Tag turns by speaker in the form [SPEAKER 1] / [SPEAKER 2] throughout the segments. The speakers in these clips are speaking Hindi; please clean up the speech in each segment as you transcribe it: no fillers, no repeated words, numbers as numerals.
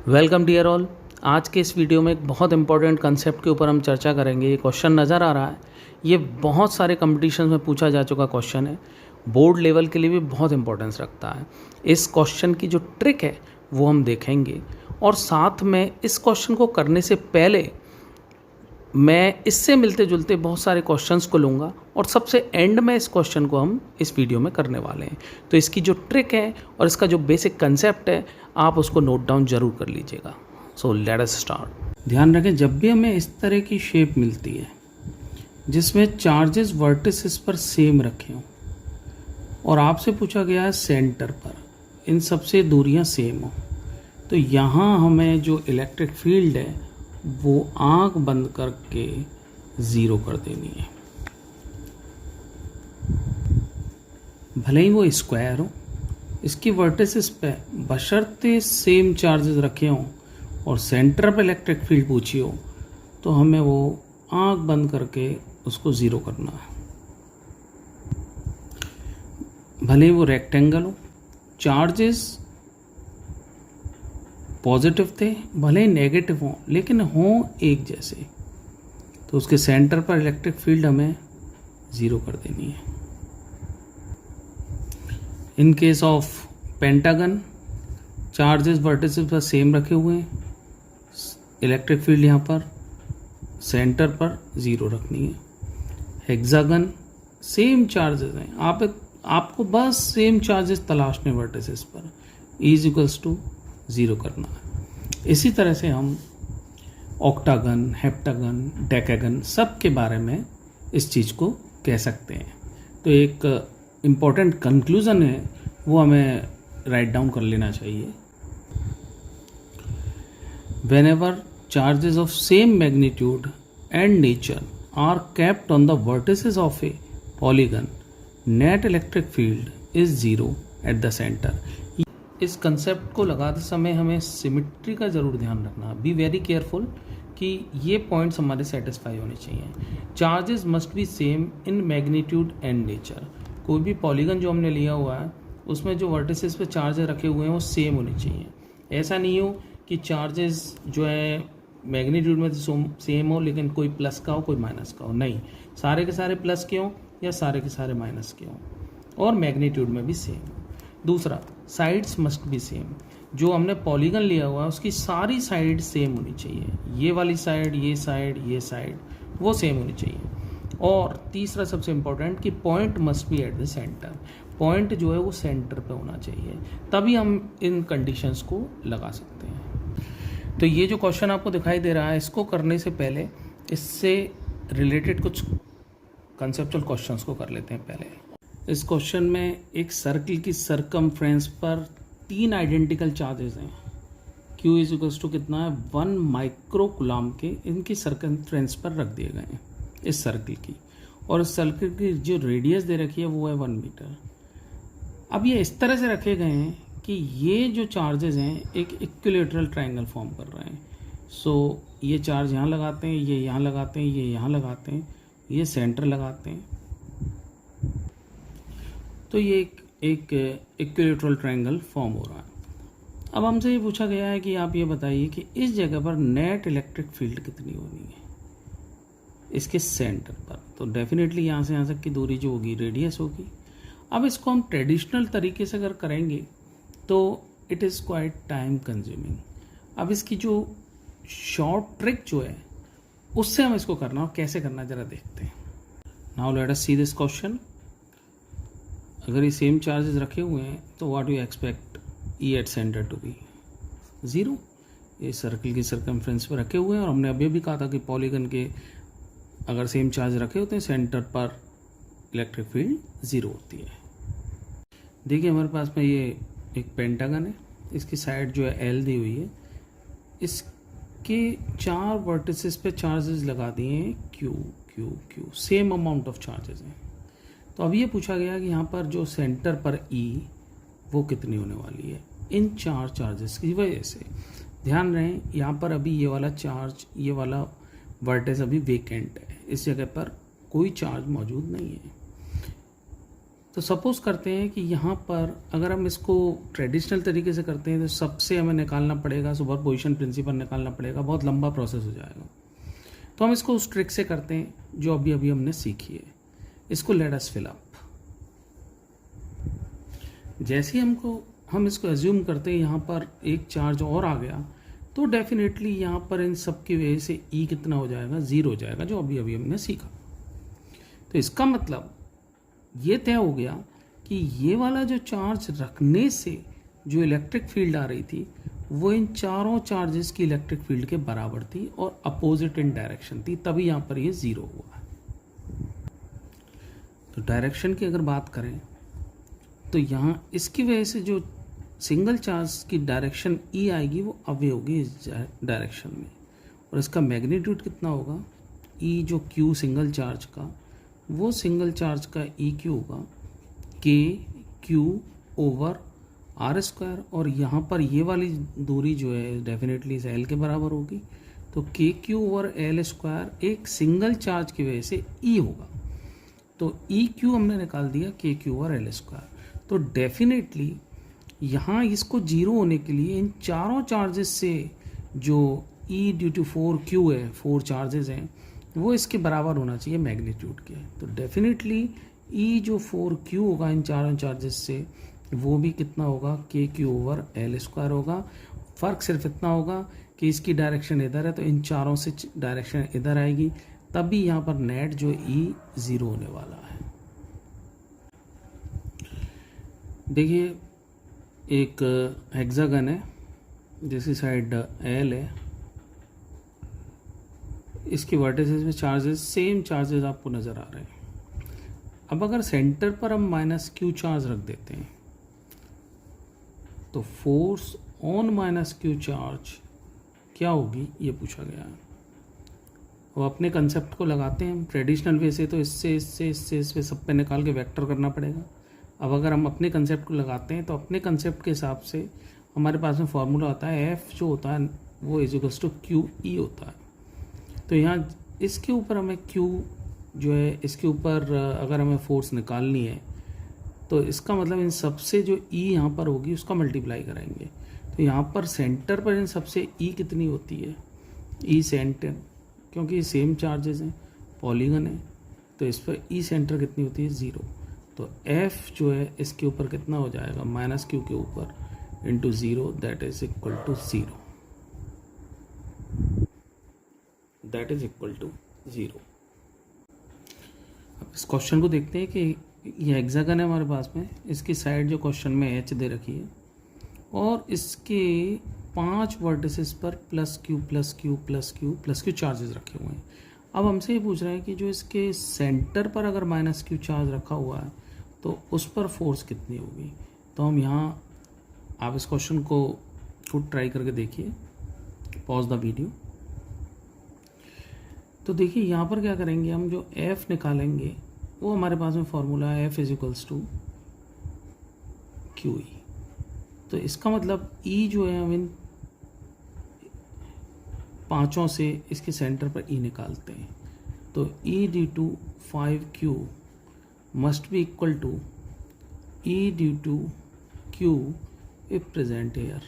[SPEAKER 1] Welcome dear all. आज के इस वीडियो में एक बहुत इंपॉर्टेंट कंसेप्ट के ऊपर हम चर्चा करेंगे। ये क्वेश्चन नज़र आ रहा है, ये बहुत सारे कंपटीशन में पूछा जा चुका क्वेश्चन है, बोर्ड लेवल के लिए भी बहुत इंपॉर्टेंस रखता है। इस क्वेश्चन की जो ट्रिक है वो हम देखेंगे और साथ में इस क्वेश्चन को करने से पहले मैं इससे मिलते जुलते बहुत सारे क्वेश्चंस को लूँगा और सबसे एंड में इस क्वेश्चन को हम इस वीडियो में करने वाले हैं। तो इसकी जो ट्रिक है और इसका जो बेसिक कंसेप्ट है आप उसको नोट डाउन जरूर कर लीजिएगा। So let us start. ध्यान रखें, जब भी हमें इस तरह की शेप मिलती है जिसमें चार्जेस वर्टिसेस पर सेम रखे हों और आपसे पूछा गया है सेंटर पर इन सबसे दूरियां सेम हो, तो यहाँ हमें जो इलेक्ट्रिक फील्ड है वो आंख बंद करके ज़ीरो कर देनी है। भले ही वो स्क्वायर हो, इसकी वर्टिसेस पे बशर्ते सेम चार्जेस रखे हों और सेंटर पे इलेक्ट्रिक फील्ड पूछी हो, तो हमें वो आंख बंद करके उसको ज़ीरो करना है। भले ही वो रेक्टेंगल हो, चार्जेस पॉजिटिव थे, भले ही नेगेटिव हों, लेकिन हों एक जैसे, तो उसके सेंटर पर इलेक्ट्रिक फील्ड हमें ज़ीरो कर देनी है। In case of pentagon, charges vertices पर सेम रखे हुए हैं, इलेक्ट्रिक फील्ड यहाँ पर सेंटर पर ज़ीरो रखनी है। हेक्सागन, सेम चार्जेस हैं, आपको बस सेम चार्जेस तलाशने वर्टिसेस पर, इज इक्वल्स टू ज़ीरो करना है। इसी तरह से हम ऑक्टागन, हेप्टागन, डेकागन सब के बारे में इस चीज़ को कह सकते हैं। तो एक इम्पॉर्टेंट कंक्लूज़न है वो हमें राइट डाउन कर लेना चाहिए। Whenever charges of same magnitude and nature are kept on the vertices of a polygon, net electric field is zero at the centre. इस कंसेप्ट को लगाते समय हमें सिमिट्री का ज़रूर ध्यान रखना, बी वेरी केयरफुल कि ये पॉइंट्स हमारे सेटिस्फाई होने चाहिए। Charges must be same in magnitude and nature. कोई भी पॉलीगन जो हमने लिया हुआ है उसमें जो वर्टिसेस पे चार्जेस रखे हुए हैं वो सेम होने चाहिए। ऐसा नहीं हो कि चार्जेस जो है मैग्नीट्यूड में सेम हो लेकिन कोई प्लस का हो कोई माइनस का हो, नहीं, सारे के सारे प्लस के हों या सारे के सारे माइनस के हों, और मैग्नीट्यूड में भी सेम। दूसरा, साइड्स मस्ट बी सेम। जो हमने पॉलीगन लिया हुआ है उसकी सारी साइड सेम होनी चाहिए, ये वाली साइड, ये साइड वो सेम होनी चाहिए। और तीसरा सबसे इम्पोर्टेंट कि point must be eight the centre. Point जो है वो सेंटर पे होना चाहिए, तभी हम इन कंडीशंस को लगा सकते हैं। तो ये जो क्वेश्चन आपको दिखाई दे रहा है, इसको करने से पहले इससे रिलेटेड कुछ कंसेप्चुअल क्वेश्चंस को कर लेते हैं। पहले इस क्वेश्चन में एक सर्कल की सरकमफ्रेंस पर 3 आइडेंटिकल चार्जेस हैं। Q इज इक्वल्स टू कितना है, 1 माइक्रो कूलम के इनकी सरकमफ्रेंस पर रख दिए गए हैं इस सर्कल की, और इस सर्कल की जो रेडियस दे रखी है वो है 1 मीटर। अब ये इस तरह से रखे गए हैं कि ये जो चार्जेस हैं एक इक्विलेटरल ट्रायंगल फॉर्म कर रहे हैं। सो ये चार्ज यहाँ लगाते हैं, ये यहाँ लगाते हैं, ये यहाँ लगाते हैं, ये सेंटर लगाते हैं, तो ये एक इक्विलेटरल ट्रायंगल फॉर्म हो रहा है। अब हमसे ये पूछा गया है कि आप ये बताइए कि इस जगह पर नेट इलेक्ट्रिक फील्ड कितनी होनी है इसके सेंटर पर। तो डेफिनेटली यहाँ से यहाँ तक की दूरी जो होगी रेडियस होगी। अब इसको हम ट्रेडिशनल तरीके से अगर करेंगे तो it is quiet time consuming. अब इसकी जो शॉर्ट ट्रिक जो है उससे हम इसको करना, और कैसे करना ज़रा देखते हैं। Now let us see this question. अगर ये सेम चार्जेस रखे हुए हैं तो what you expect E at centre to be zero. ये सर्कल की सरकमफ्रेंस पर रखे हुए हैं और हमने अभी भी कहा था कि पॉलीगन के अगर सेम चार्ज रखे होते हैं सेंटर पर इलेक्ट्रिक फील्ड ज़ीरो होती है। देखिए हमारे पास में ये एक पेंटागन है, इसकी साइड जो है एल दी हुई है, इसके 4 वर्टिसेस पे चार्जेस लगा दिए हैं Q Q Q, same amount of charges हैं। तो अब ये पूछा गया कि यहाँ पर जो सेंटर पर E वो कितनी होने वाली है इन 4 चार्जेस की वजह से। ध्यान रहे यहाँ पर अभी ये वाला चार्ज, ये वाला वर्टेक्स अभी वेकेंट है, इस जगह पर कोई चार्ज मौजूद नहीं है। तो सपोज करते हैं कि यहाँ पर अगर हम इसको ट्रेडिशनल तरीके से करते हैं तो सबसे हमें निकालना पड़ेगा, सुपरपोजिशन प्रिंसिपल निकालना पड़ेगा, बहुत लंबा प्रोसेस हो जाएगा। तो हम इसको उस ट्रिक से करते हैं जो अभी अभी हमने सीखी है। इसको लेट अस फिल अप। जैसे ही हम इसको एज्यूम करते हैं यहाँ पर एक चार्ज और आ गया, तो डेफिनेटली यहाँ पर इन सब की वजह से ई कितना हो जाएगा, 0 हो जाएगा, जो अभी अभी हमने सीखा। तो इसका मतलब ये तय हो गया कि ये वाला जो चार्ज रखने से जो इलेक्ट्रिक फील्ड आ रही थी वो इन चारों चार्जेस की इलेक्ट्रिक फील्ड के बराबर थी और अपोजिट इन डायरेक्शन थी, तभी यहाँ पर ये 0 हुआ। तो डायरेक्शन की अगर बात करें तो यहाँ इसकी वजह से जो सिंगल चार्ज की डायरेक्शन ई आएगी वो अवे होगी इस डायरेक्शन में, और इसका मैग्नीट्यूड कितना होगा, ई जो क्यू सिंगल चार्ज का, वो सिंगल चार्ज का ई क्यू होगा के क्यू ओवर आर स्क्वायर, और यहाँ पर ये वाली दूरी जो है डेफिनेटली इस एल के बराबर होगी। तो के क्यू ओवर एल स्क्वायर एक सिंगल चार्ज की वजह से ई होगा, तो ई क्यू हमने निकाल दिया के क्यू ओवर एल स्क्वायर। तो डेफिनेटली यहाँ इसको 0 होने के लिए इन चारों चार्जेस से जो ई ड्यू टू 4 क्यू है, 4 चार्जेस हैं, वो इसके बराबर होना चाहिए मैग्नीट्यूड के। तो डेफिनेटली ई जो 4 क्यू होगा इन चारों चार्जेस से, वो भी कितना होगा, के क्यू ओवर एल स्क्वायर होगा। फ़र्क सिर्फ इतना होगा कि इसकी डायरेक्शन इधर है, तो इन चारों से डायरेक्शन इधर आएगी, तभी यहाँ पर नेट जो ई 0 होने वाला है। देखिए एक हेक्सागन है जिसकी साइड एल है, इसके वर्टिसेस में चार्जेस सेम चार्जेस आपको नज़र आ रहे हैं। अब अगर सेंटर पर हम माइनस क्यू चार्ज रख देते हैं तो force on minus Q charge क्या होगी, ये पूछा गया है। अब अपने कंसेप्ट को लगाते हैं हम ट्रेडिशनल वे से, तो इससे सब पे निकाल के वेक्टर करना पड़ेगा। अब अगर हम अपने कंसेप्ट को लगाते हैं तो अपने कंसेप्ट के हिसाब से हमारे पास में फॉर्मूला होता है, एफ जो होता है वो is equals to Q E होता है। तो यहाँ इसके ऊपर हमें Q जो है, इसके ऊपर अगर हमें फोर्स निकालनी है तो इसका मतलब इन सबसे जो E यहाँ पर होगी उसका मल्टीप्लाई कराएंगे। तो यहाँ पर सेंटर पर इन सबसे E कितनी होती है, E सेंटर, क्योंकि सेम चार्जेस हैं, पॉलीगन है, तो इस पर E सेंटर कितनी होती है, 0। तो F जो है इसके ऊपर कितना हो जाएगा, माइनस क्यू के ऊपर into 0, that is equal to 0, that is equal to 0। अब इस क्वेश्चन को देखते हैं कि ये हेक्सागन है हमारे पास में, इसकी साइड जो क्वेश्चन में एच दे रखी है और इसके 5 वर्टिसेस पर प्लस क्यू चार्जेस रखे हुए हैं। अब हमसे ये पूछ रहे हैं कि जो इसके सेंटर पर अगर माइनस क्यू चार्ज रखा हुआ है तो उस पर फोर्स कितनी होगी। तो हम यहाँ, आप इस क्वेश्चन को खुद ट्राई करके देखिए, पॉज द वीडियो। तो देखिए यहाँ पर क्या करेंगे, हम जो F निकालेंगे वो हमारे पास में फॉर्मूला है F is equals to Q E. तो इसका मतलब E जो है हम इन पांचों से इसके सेंटर पर E निकालते हैं, तो E due to 5Q must be equal to E due to Q if present air.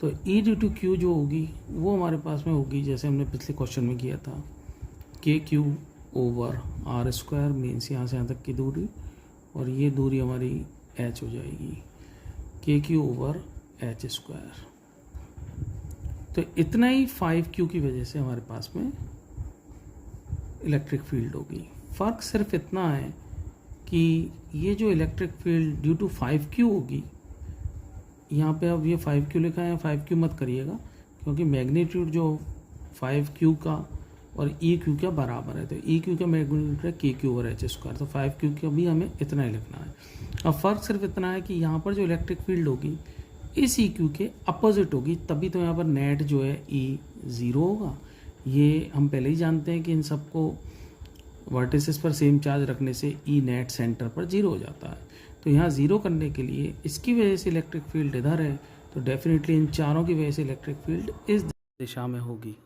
[SPEAKER 1] तो E ड्यू टू Q जो होगी वो हमारे पास में होगी, जैसे हमने पिछले क्वेश्चन में किया था, K Q over R square, means यहाँ से यहाँ तक की दूरी, और ये दूरी हमारी h हो जाएगी, के क्यू ओवर एच स्क्वायर। तो इतना ही 5Q की वजह से हमारे पास में इलेक्ट्रिक फील्ड होगी। फ़र्क सिर्फ इतना है कि ये जो electric field due to 5Q होगी, यहाँ पे अब ये 5Q लिखा है, 5Q मत करिएगा क्योंकि मैग्नीट्यूड जो 5Q का और EQ का बराबर है, तो EQ का मैग्नीट्यूड है KQ ओवर एच स्क्वायर, तो 5Q का भी हमें इतना ही लिखना है। अब फ़र्क सिर्फ इतना है कि यहाँ पर जो इलेक्ट्रिक फील्ड होगी इस EQ के अपोजिट होगी, तभी तो यहाँ पर नेट जो है E 0 होगा। ये हम पहले ही जानते हैं कि इन सबको वर्टिसेस पर सेम चार्ज रखने से E नेट सेंटर पर 0 हो जाता है। तो यहाँ 0 करने के लिए इसकी वजह से इलेक्ट्रिक फील्ड इधर है, तो डेफिनेटली इन चारों की वजह से इलेक्ट्रिक फील्ड इस दिशा में होगी।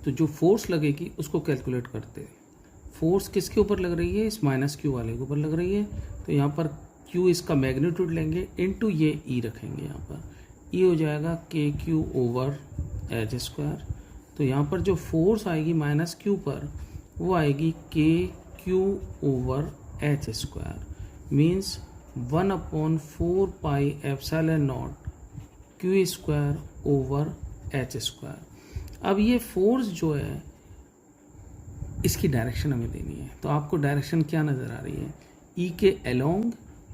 [SPEAKER 1] तो जो फोर्स लगेगी उसको कैलकुलेट करते हैं। फोर्स किसके ऊपर लग रही है, इस माइनस क्यू वाले के ऊपर लग रही है, तो यहाँ पर क्यू इसका मैग्नीट्यूड लेंगे इनटू ये ई रखेंगे, यहाँ पर ई हो जाएगा के क्यू ओवर एच स्क्वायर। तो यहाँ पर जो फोर्स आएगी माइनस क्यू पर वो आएगी के Q over H square, means 1/4 pi epsilon not Q square over H square. अब ये फोर्स जो है इसकी डायरेक्शन हमें देनी है, तो आपको डायरेक्शन क्या नज़र आ रही है, ई के अलोंग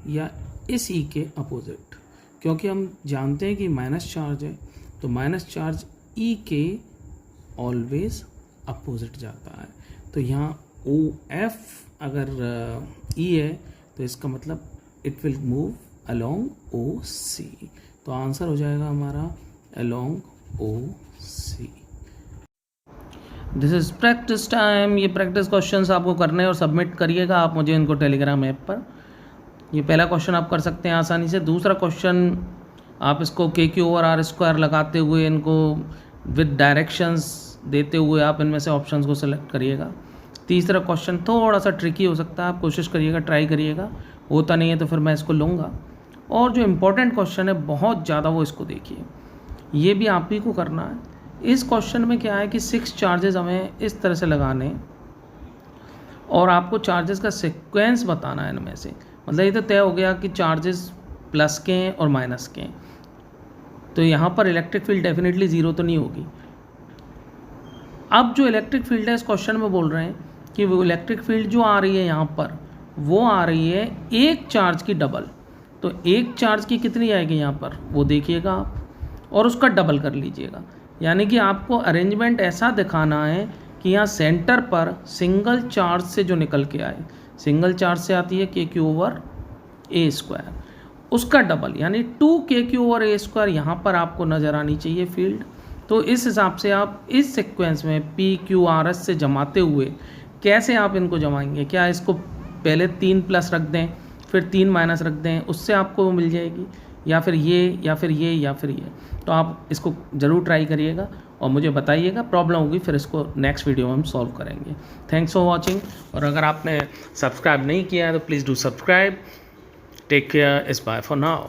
[SPEAKER 1] या इस ई के अपोजिट, क्योंकि हम जानते हैं कि माइनस चार्ज है, तो माइनस चार्ज ई के ऑलवेज अपोजिट जाता है। तो यहाँ ओ एफ अगर ई है तो इसका मतलब it will move along O C, तो आंसर हो जाएगा हमारा along O C. This is practice time. ये प्रैक्टिस क्वेश्चंस आपको करने और सबमिट करिएगा आप मुझे इनको टेलीग्राम ऐप पर। ये पहला क्वेश्चन आप कर सकते हैं आसानी से। दूसरा क्वेश्चन आप इसको के क्यू ओवर आर स्क्वायर लगाते हुए इनको विद डायरेक्शंस देते हुए आप इनमें से ऑप्शंस को सेलेक्ट करिएगा। तीसरा क्वेश्चन थोड़ा सा ट्रिकी हो सकता है, आप कोशिश करिएगा, ट्राई करिएगा, होता नहीं है तो फिर मैं इसको लूँगा। और जो इम्पोर्टेंट क्वेश्चन है बहुत ज़्यादा, वो इसको देखिए, ये भी आप ही को करना है। इस क्वेश्चन में क्या है कि 6 चार्जेस हमें इस तरह से लगाने और आपको चार्जेस का सीक्वेंस बताना है इनमें से। मतलब ये तो तय हो गया कि चार्जेस प्लस के हैं और माइनस के हैं, तो यहाँ पर इलेक्ट्रिक फील्ड डेफिनेटली ज़ीरो तो नहीं होगी। अब जो इलेक्ट्रिक फील्ड है इस क्वेश्चन में बोल रहे हैं कि वो इलेक्ट्रिक फील्ड जो आ रही है यहाँ पर वो आ रही है एक चार्ज की डबल। तो एक चार्ज की कितनी आएगी यहाँ पर वो देखिएगा आप और उसका डबल कर लीजिएगा। यानी कि आपको अरेंजमेंट ऐसा दिखाना है कि यहाँ सेंटर पर सिंगल चार्ज से जो निकल के आए, सिंगल चार्ज से आती है के क्यू ओवर ए स्क्वायर, उसका डबल यानी 2 के क्यू ओवर ए स्क्वायर यहाँ पर आपको नज़र आनी चाहिए फील्ड। तो इस हिसाब से आप इस सीक्वेंस में पी क्यू आर एस से जमाते हुए कैसे आप इनको जमाएंगे, क्या इसको पहले 3 प्लस रख दें फिर 3 माइनस रख दें, उससे आपको मिल जाएगी, या फिर ये या फिर ये या फिर ये। तो आप इसको ज़रूर ट्राई करिएगा और मुझे बताइएगा, प्रॉब्लम होगी फिर इसको नेक्स्ट वीडियो में हम सॉल्व करेंगे। Thanks for watching. और अगर आपने सब्सक्राइब नहीं किया है तो please do subscribe. Take care, it's bye for now.